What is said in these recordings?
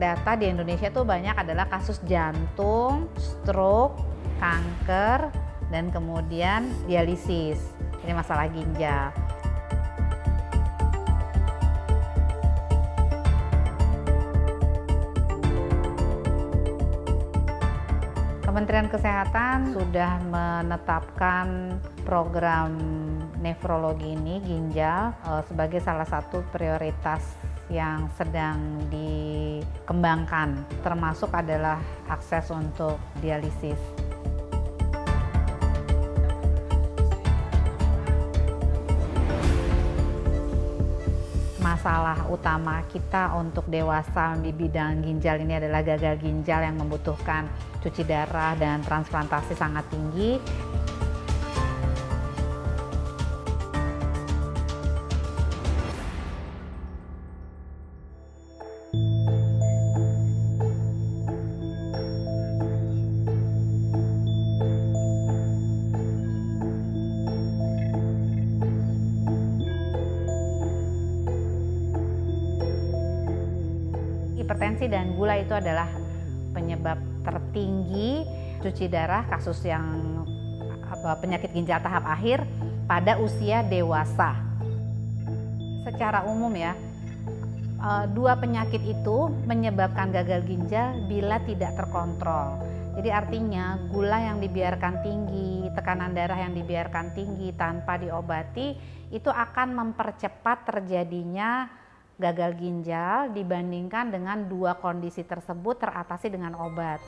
terdata di Indonesia tuh banyak adalah kasus jantung, stroke, kanker, dan kemudian dialisis. Ini masalah ginjal. Kementerian Kesehatan sudah menetapkan program nefrologi ini, ginjal, sebagai salah satu prioritas yang sedang dikembangkan, termasuk adalah akses untuk dialisis. Masalah utama kita untuk dewasa di bidang ginjal ini adalah gagal ginjal yang membutuhkan cuci darah dan transplantasi sangat tinggi. Hipertensi dan gula itu adalah penyebab tertinggi cuci darah, kasus yang penyakit ginjal tahap akhir pada usia dewasa. Secara umum ya, dua penyakit itu menyebabkan gagal ginjal bila tidak terkontrol. Jadi artinya gula yang dibiarkan tinggi, tekanan darah yang dibiarkan tinggi tanpa diobati itu akan mempercepat terjadinya gagal ginjal dibandingkan dengan dua kondisi tersebut teratasi dengan obat.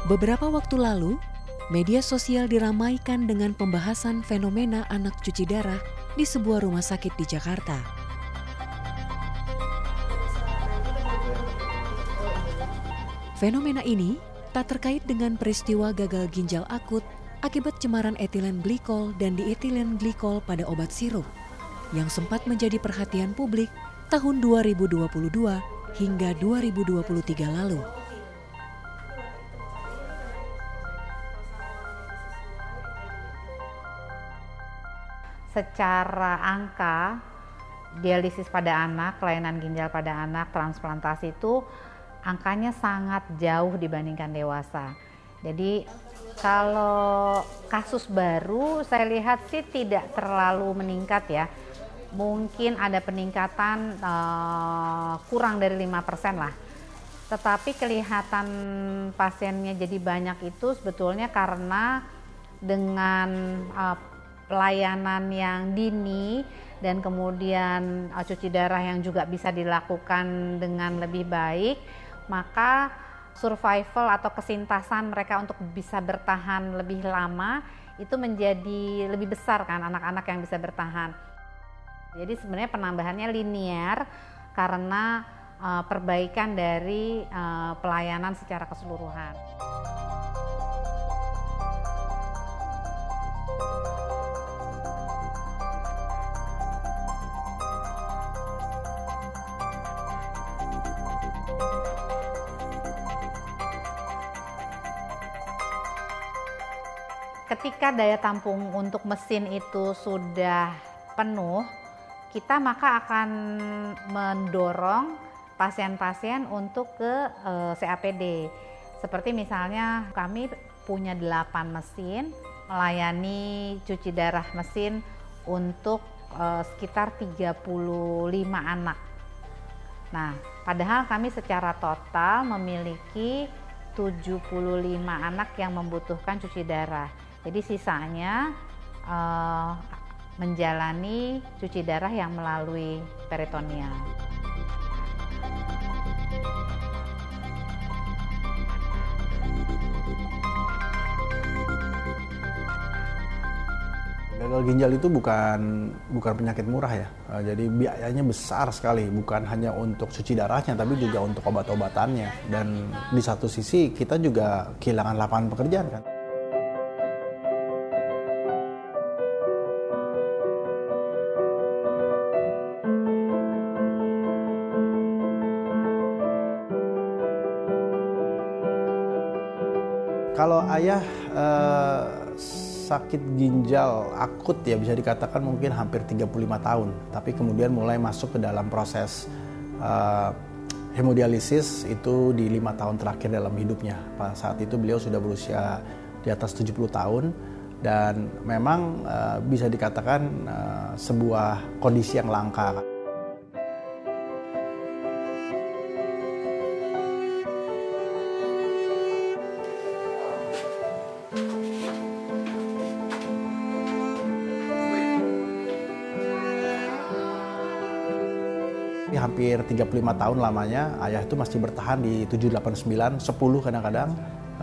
Beberapa waktu lalu, media sosial diramaikan dengan pembahasan fenomena anak cuci darah di sebuah rumah sakit di Jakarta. Fenomena ini tak terkait dengan peristiwa gagal ginjal akut akibat cemaran etilen glikol dan dietilen glikol pada obat sirup yang sempat menjadi perhatian publik tahun 2022 hingga 2023 lalu. Secara angka, dialisis pada anak, kelainan ginjal pada anak, transplantasi itu angkanya sangat jauh dibandingkan dewasa. Jadi kalau kasus baru saya lihat sih tidak terlalu meningkat ya. Mungkin ada peningkatan kurang dari 5% lah. Tetapi kelihatan pasiennya jadi banyak itu sebetulnya karena dengan pelayanan yang dini dan kemudian cuci darah yang juga bisa dilakukan dengan lebih baik, maka survival atau kesintasan mereka untuk bisa bertahan lebih lama itu menjadi lebih besar kan, anak-anak yang bisa bertahan. Jadi sebenarnya penambahannya linear karena perbaikan dari pelayanan secara keseluruhan. Ketika daya tampung untuk mesin itu sudah penuh, kita maka akan mendorong pasien-pasien untuk ke CAPD. Seperti misalnya kami punya 8 mesin, melayani cuci darah mesin untuk sekitar 35 anak. Nah, padahal kami secara total memiliki 75 anak yang membutuhkan cuci darah. Jadi sisanya menjalani cuci darah yang melalui peritoneal. Gagal ginjal itu bukan penyakit murah ya. Jadi biayanya besar sekali, bukan hanya untuk cuci darahnya tapi juga untuk obat-obatannya. Dan di satu sisi kita juga kehilangan lapangan pekerjaan kan. Kalau ayah sakit ginjal akut ya bisa dikatakan mungkin hampir 35 tahun. Tapi kemudian mulai masuk ke dalam proses hemodialisis itu di 5 tahun terakhir dalam hidupnya. Pada saat itu beliau sudah berusia di atas 70 tahun dan memang bisa dikatakan sebuah kondisi yang langka. Hampir 35 tahun lamanya, ayah itu masih bertahan di 7, 8, 9, 10 kadang-kadang,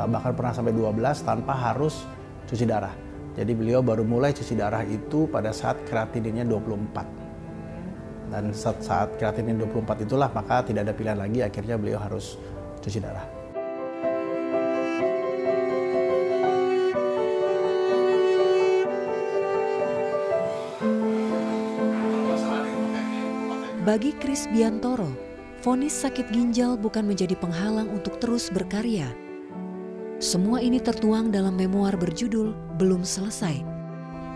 bahkan pernah sampai 12 tanpa harus cuci darah. Jadi beliau baru mulai cuci darah itu pada saat kreatininnya 24. Dan saat kreatinin 24 itulah maka tidak ada pilihan lagi, akhirnya beliau harus cuci darah. Bagi Kris Biantoro, vonis sakit ginjal bukan menjadi penghalang untuk terus berkarya. Semua ini tertuang dalam memoir berjudul Belum Selesai.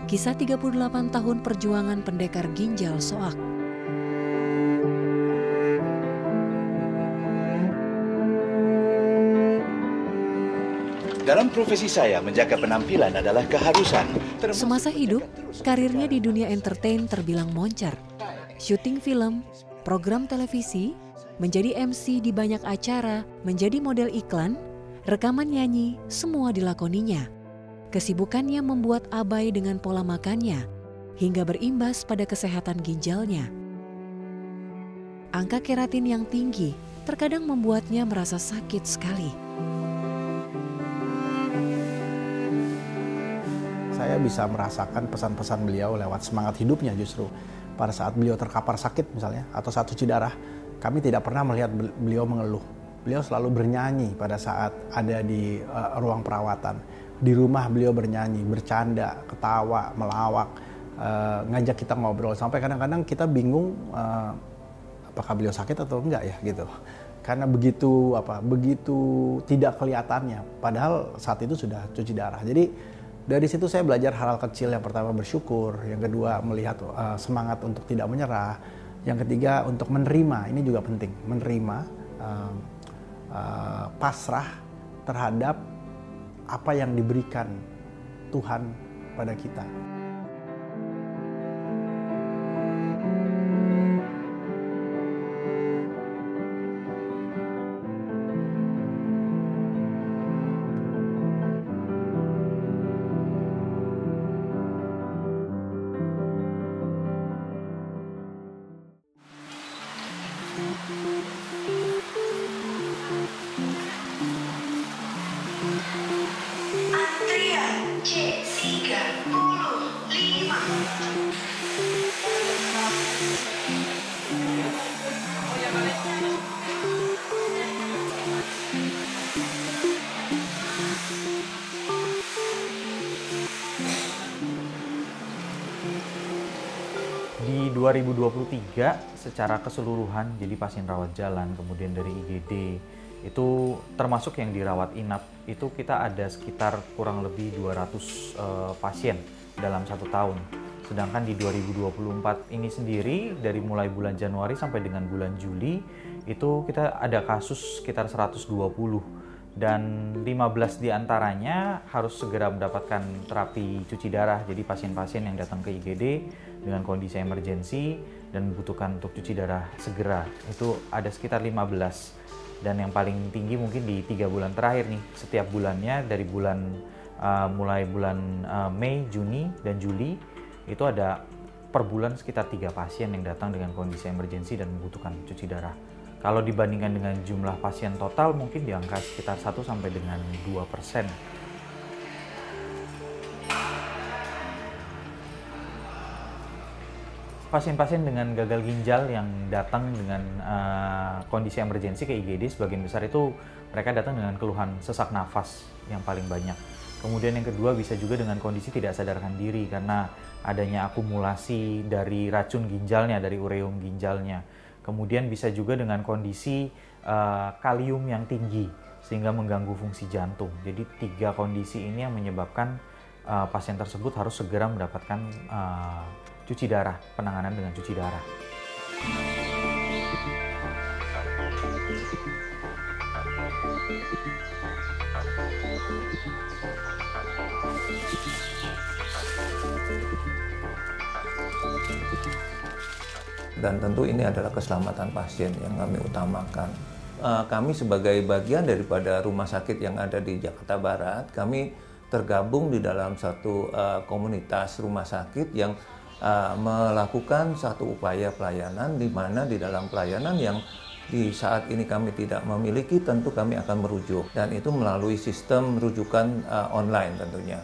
Kisah 38 tahun perjuangan pendekar ginjal Soak. Dalam profesi saya, menjaga penampilan adalah keharusan. Semasa hidup, karirnya di dunia entertain terbilang moncer. Syuting film, program televisi, menjadi MC di banyak acara, menjadi model iklan, rekaman nyanyi, semua dilakoninya. Kesibukannya membuat abai dengan pola makannya, hingga berimbas pada kesehatan ginjalnya. Angka keratin yang tinggi terkadang membuatnya merasa sakit sekali. Saya bisa merasakan pesan-pesan beliau lewat semangat hidupnya justru. Pada saat beliau terkapar sakit misalnya, atau saat cuci darah, kami tidak pernah melihat beliau mengeluh. Beliau selalu bernyanyi pada saat ada di ruang perawatan. Di rumah beliau bernyanyi, bercanda, ketawa, melawak, ngajak kita ngobrol. Sampai kadang-kadang kita bingung apakah beliau sakit atau enggak ya gitu. Karena begitu tidak kelihatannya. Padahal saat itu sudah cuci darah. Jadi dari situ saya belajar hal-hal kecil. Yang pertama bersyukur, yang kedua melihat semangat untuk tidak menyerah, yang ketiga untuk menerima, ini juga penting, menerima, pasrah terhadap apa yang diberikan Tuhan pada kita. Antrian C35. Di 2023 secara keseluruhan, jadi pasien rawat jalan, kemudian dari IGD, itu termasuk yang dirawat inap, itu kita ada sekitar kurang lebih 200 pasien dalam 1 tahun. Sedangkan di 2024 ini sendiri, dari mulai bulan Januari sampai dengan bulan Juli, itu kita ada kasus sekitar 120. Dan 15 diantaranya harus segera mendapatkan terapi cuci darah. Jadi pasien-pasien yang datang ke IGD dengan kondisi emergensi dan membutuhkan untuk cuci darah segera, itu ada sekitar 15. Dan yang paling tinggi mungkin di 3 bulan terakhir nih, setiap bulannya dari mulai bulan Mei, Juni, dan Juli, itu ada per bulan sekitar 3 pasien yang datang dengan kondisi emergensi dan membutuhkan cuci darah. Kalau dibandingkan dengan jumlah pasien total mungkin di angka sekitar 1 sampai dengan 2%. Pasien-pasien dengan gagal ginjal yang datang dengan kondisi emergensi ke IGD, sebagian besar itu mereka datang dengan keluhan sesak nafas yang paling banyak. Kemudian yang kedua bisa juga dengan kondisi tidak sadarkan diri karena adanya akumulasi dari racun ginjalnya, dari ureum ginjalnya. Kemudian bisa juga dengan kondisi kalium yang tinggi sehingga mengganggu fungsi jantung. Jadi 3 kondisi ini yang menyebabkan pasien tersebut harus segera mendapatkan cuci darah, penanganan dengan cuci darah. Dan tentu ini adalah keselamatan pasien yang kami utamakan. Kami sebagai bagian daripada rumah sakit yang ada di Jakarta Barat, kami tergabung di dalam satu komunitas rumah sakit yang melakukan satu upaya pelayanan, di mana di dalam pelayanan yang di saat ini kami tidak memiliki, tentu kami akan merujuk. Dan itu melalui sistem rujukan online tentunya,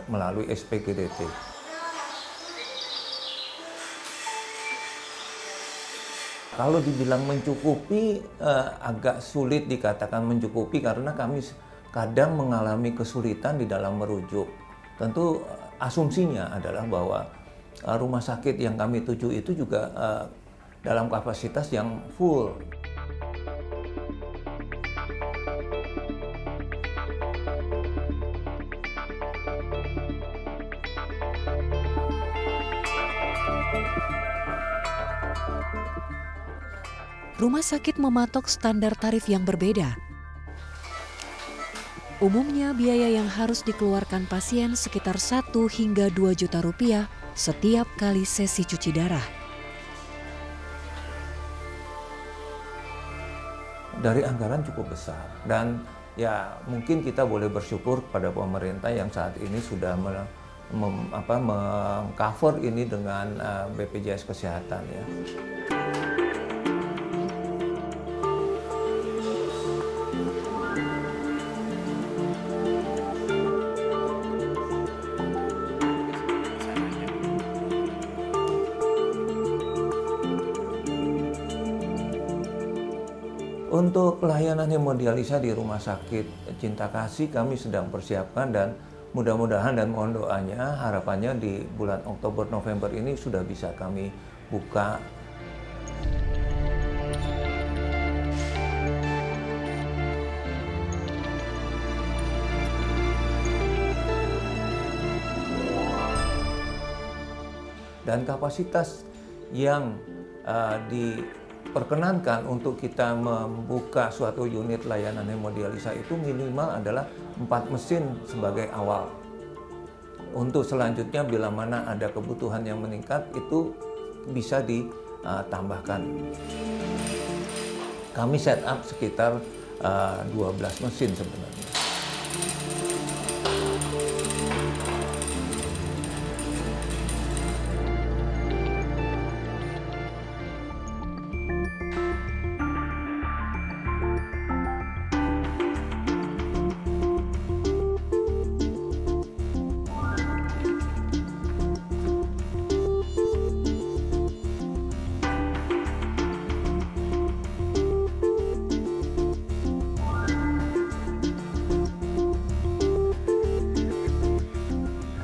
melalui SPGDT. Kalau dibilang mencukupi, agak sulit dikatakan mencukupi karena kami kadang mengalami kesulitan di dalam merujuk. Tentu asumsinya adalah bahwa rumah sakit yang kami tuju itu juga dalam kapasitas yang full. Rumah sakit mematok standar tarif yang berbeda. Umumnya biaya yang harus dikeluarkan pasien sekitar 1 hingga 2 juta rupiah setiap kali sesi cuci darah. Dari anggaran cukup besar, dan ya mungkin kita boleh bersyukur pada pemerintah yang saat ini sudah meng-cover ini dengan BPJS Kesehatan ya. Untuk pelayanan hemodialisa di Rumah Sakit Cinta Kasih kami sedang persiapkan, dan mudah-mudahan dan mohon doanya harapannya di bulan Oktober November ini sudah bisa kami buka. Dan kapasitas yang diperkenankan untuk kita membuka suatu unit layanan hemodialisa itu minimal adalah 4 mesin sebagai awal. Untuk selanjutnya bila mana ada kebutuhan yang meningkat itu bisa ditambahkan. Kami set up sekitar 12 mesin sebenarnya.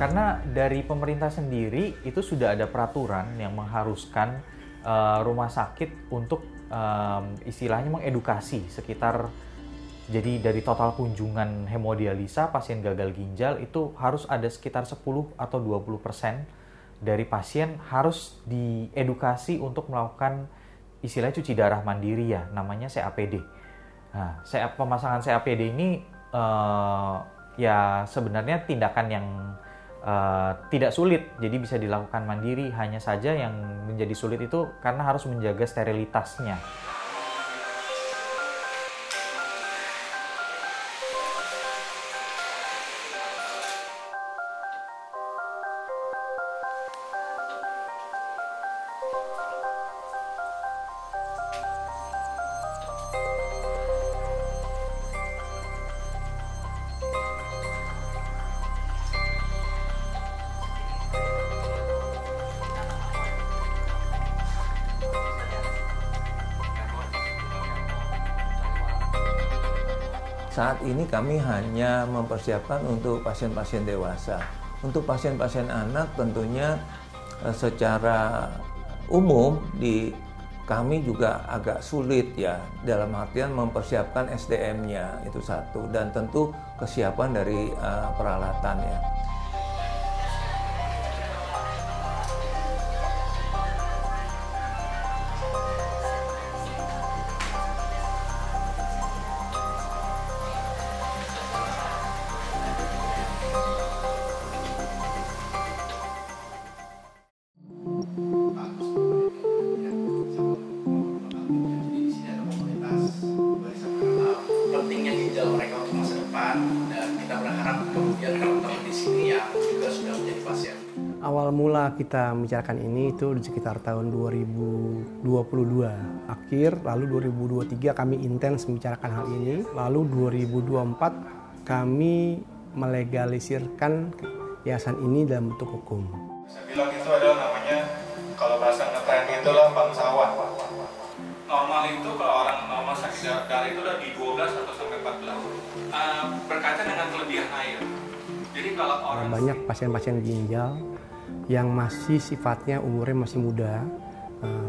Karena dari pemerintah sendiri itu sudah ada peraturan yang mengharuskan rumah sakit untuk istilahnya mengedukasi sekitar, jadi dari total kunjungan hemodialisa pasien gagal ginjal itu harus ada sekitar 10 atau 20% dari pasien harus diedukasi untuk melakukan istilahnya cuci darah mandiri ya, namanya CAPD. Nah, pemasangan CAPD ini ya sebenarnya tindakan yang tidak sulit, jadi bisa dilakukan mandiri. Hanya saja yang menjadi sulit itu karena harus menjaga sterilitasnya. Saat ini kami hanya mempersiapkan untuk pasien-pasien dewasa. Untuk pasien-pasien anak tentunya secara umum kami juga agak sulit ya, dalam artian mempersiapkan SDM-nya itu satu, dan tentu kesiapan dari peralatannya. kesehatan, dan kita berharap kemudian teman-teman di sini yang juga sudah menjadi pasien. Awal mula kita membicarakan ini itu di sekitar tahun 2022 akhir, lalu 2023 kami intens membicarakan hal ini, lalu 2024 kami melegalisirkan yayasan ini dalam bentuk hukum. Saya bilang itu adalah namanya, kalau bahasa ngetren itu lah bangsawan. Normal itu kalau orang normal sakit darah itu udah di 12 atau sampai 14. Berkaca dengan kelebihan air. Jadi kalau orang banyak pasien-pasien ginjal yang masih sifatnya umurnya masih muda,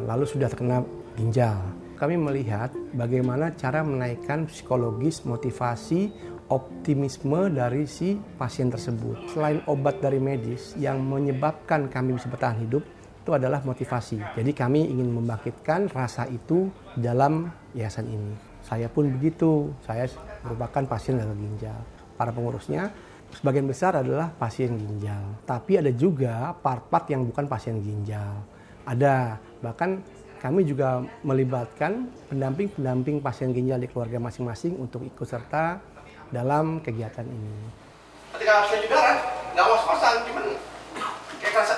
lalu sudah terkena ginjal. Kami melihat bagaimana cara menaikkan psikologis, motivasi, optimisme dari si pasien tersebut. Selain obat dari medis yang menyebabkan kami bisa bertahan hidup, itu adalah motivasi. Jadi kami ingin membangkitkan rasa itu dalam yayasan ini. Saya pun begitu, saya merupakan pasien gagal ginjal. Para pengurusnya sebagian besar adalah pasien ginjal. Tapi ada juga part-part yang bukan pasien ginjal. Ada, bahkan kami juga melibatkan pendamping-pendamping pasien ginjal di keluarga masing-masing untuk ikut serta dalam kegiatan ini. Ketika saya darah, nggak ngos-ngosan, cuman kayak kerasa.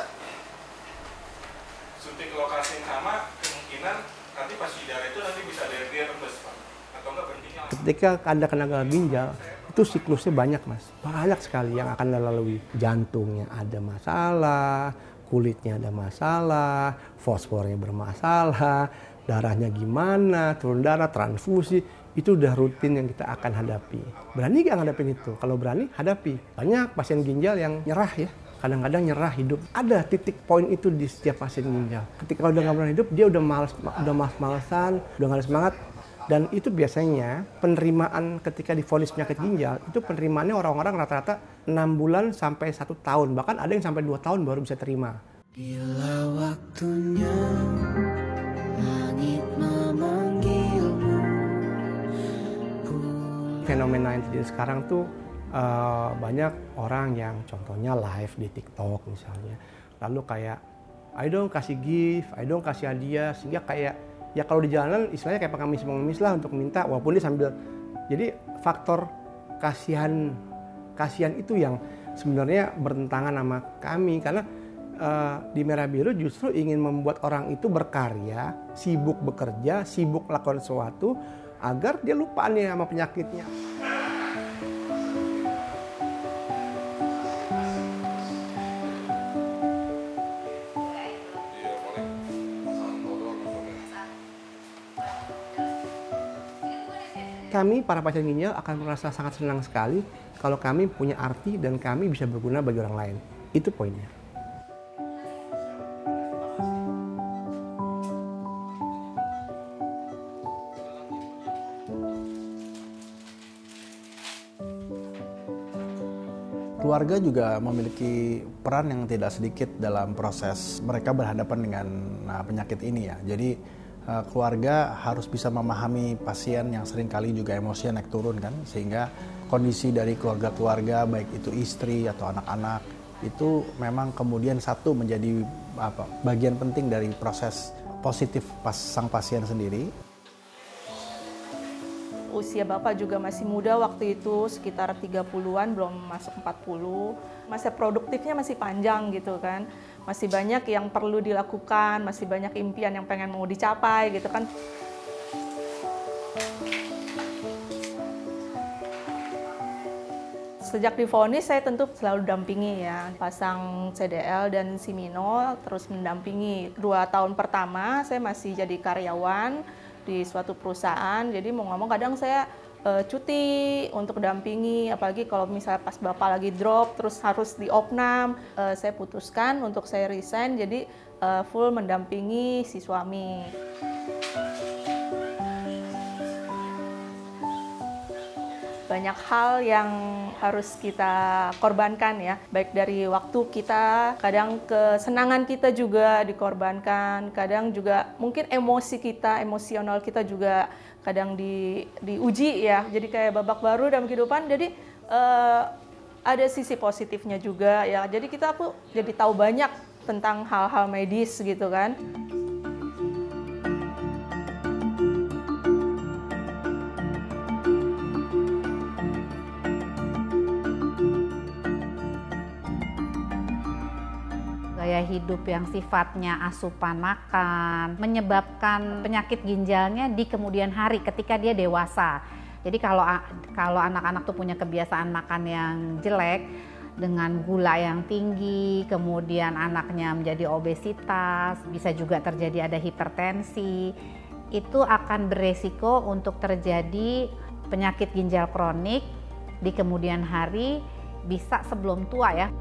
suntik lokasi yang sama, kemungkinan nanti pas di darah itu nanti bisa dia rembes, Pak. Atau enggak berhentinya. Ketika Anda kena gagal ginjal, itu siklusnya banyak, Mas. Banyak sekali yang akan dilalui. Jantungnya ada masalah, kulitnya ada masalah, fosfornya bermasalah, darahnya gimana, turun darah, transfusi. Itu udah rutin yang kita akan hadapi. Berani gak ngadepin itu? Kalau berani, hadapi. Banyak pasien ginjal yang nyerah ya. Kadang-kadang nyerah hidup. Ada titik poin itu di setiap pasien ginjal. Ketika udah gak berani hidup, dia udah males-malesan, udah gak ada semangat. Dan itu biasanya penerimaan ketika divonis penyakit ginjal, itu penerimaannya orang-orang rata-rata 6 bulan sampai 1 tahun. Bahkan ada yang sampai 2 tahun baru bisa terima. Bila waktunya langit memanggilmu. Fenomena yang terjadi sekarang tuh banyak orang yang contohnya live di TikTok misalnya. Lalu kayak, ayo dong kasih gift, ayo dong kasih hadiah. Sehingga kayak, ya kalau di jalanan istilahnya kayak pengemis-pengemis lah untuk minta. Walaupun dia sambil, jadi faktor kasihan itu yang sebenarnya bertentangan sama kami. Karena di Merah Biru justru ingin membuat orang itu berkarya, sibuk bekerja, sibuk melakukan sesuatu, agar dia lupa nih sama penyakitnya. Kami, para pasien ginjal, akan merasa sangat senang sekali kalau kami punya arti dan kami bisa berguna bagi orang lain. Itu poinnya. Keluarga juga memiliki peran yang tidak sedikit dalam proses mereka berhadapan dengan penyakit ini ya. Jadi keluarga harus bisa memahami pasien yang seringkali juga emosinya naik turun kan, sehingga kondisi dari keluarga-keluarga baik itu istri atau anak-anak itu memang kemudian satu menjadi bagian penting dari proses positif sang pasien sendiri. Usia Bapak juga masih muda waktu itu, sekitar 30-an, belum masuk 40. Masa produktifnya masih panjang gitu kan. Masih banyak yang perlu dilakukan, masih banyak impian yang pengen mau dicapai gitu kan. Sejak divonis saya tentu selalu dampingi ya, pasang CDL dan Siminol, terus mendampingi. 2 tahun pertama saya masih jadi karyawan di suatu perusahaan, jadi mau ngomong kadang saya cuti untuk dampingi, apalagi kalau misalnya pas Bapak lagi drop terus harus di opnam, saya putuskan untuk saya resign, jadi full mendampingi si suami. Banyak hal yang harus kita korbankan ya, baik dari waktu kita, kadang kesenangan kita juga dikorbankan, kadang juga mungkin emosi kita, emosional kita juga kadang diuji ya, jadi kayak babak baru dalam kehidupan, jadi ada sisi positifnya juga ya, jadi kita tuh jadi tahu banyak tentang hal-hal medis gitu kan. gaya hidup yang sifatnya asupan makan, menyebabkan penyakit ginjalnya di kemudian hari ketika dia dewasa. Jadi kalau anak-anak tuh punya kebiasaan makan yang jelek, dengan gula yang tinggi, kemudian anaknya menjadi obesitas, bisa juga terjadi ada hipertensi, itu akan beresiko untuk terjadi penyakit ginjal kronik di kemudian hari, bisa sebelum tua ya.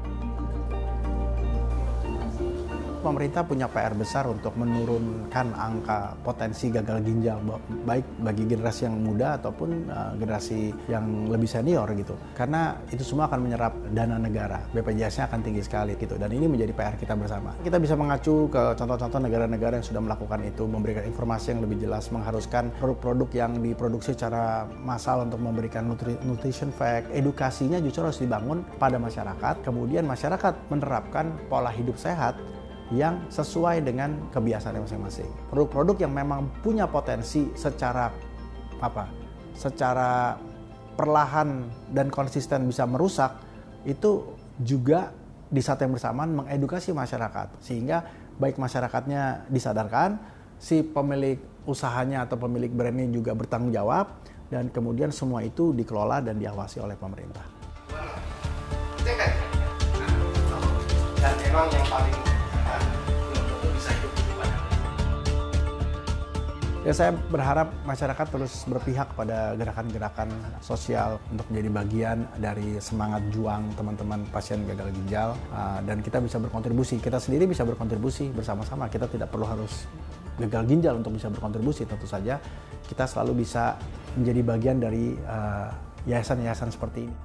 Pemerintah punya PR besar untuk menurunkan angka potensi gagal ginjal baik bagi generasi yang muda ataupun generasi yang lebih senior gitu. Karena itu semua akan menyerap dana negara, BPJS-nya akan tinggi sekali gitu. Dan ini menjadi PR kita bersama. Kita bisa mengacu ke contoh-contoh negara-negara yang sudah melakukan itu, memberikan informasi yang lebih jelas, mengharuskan produk-produk yang diproduksi secara massal untuk memberikan nutrition fact. Edukasinya justru harus dibangun pada masyarakat, kemudian masyarakat menerapkan pola hidup sehat yang sesuai dengan kebiasaan masing-masing. Produk-produk yang memang punya potensi secara perlahan dan konsisten bisa merusak, itu juga di saat yang bersamaan mengedukasi masyarakat sehingga baik masyarakatnya disadarkan, si pemilik usahanya atau pemilik brandnya juga bertanggung jawab, dan kemudian semua itu dikelola dan diawasi oleh pemerintah. Dan memang yang paling ya, saya berharap masyarakat terus berpihak pada gerakan-gerakan sosial untuk menjadi bagian dari semangat juang teman-teman pasien gagal ginjal, dan kita bisa berkontribusi. Kita sendiri bisa berkontribusi bersama-sama. Kita tidak perlu harus gagal ginjal untuk bisa berkontribusi. Tentu saja kita selalu bisa menjadi bagian dari yayasan-yayasan seperti ini.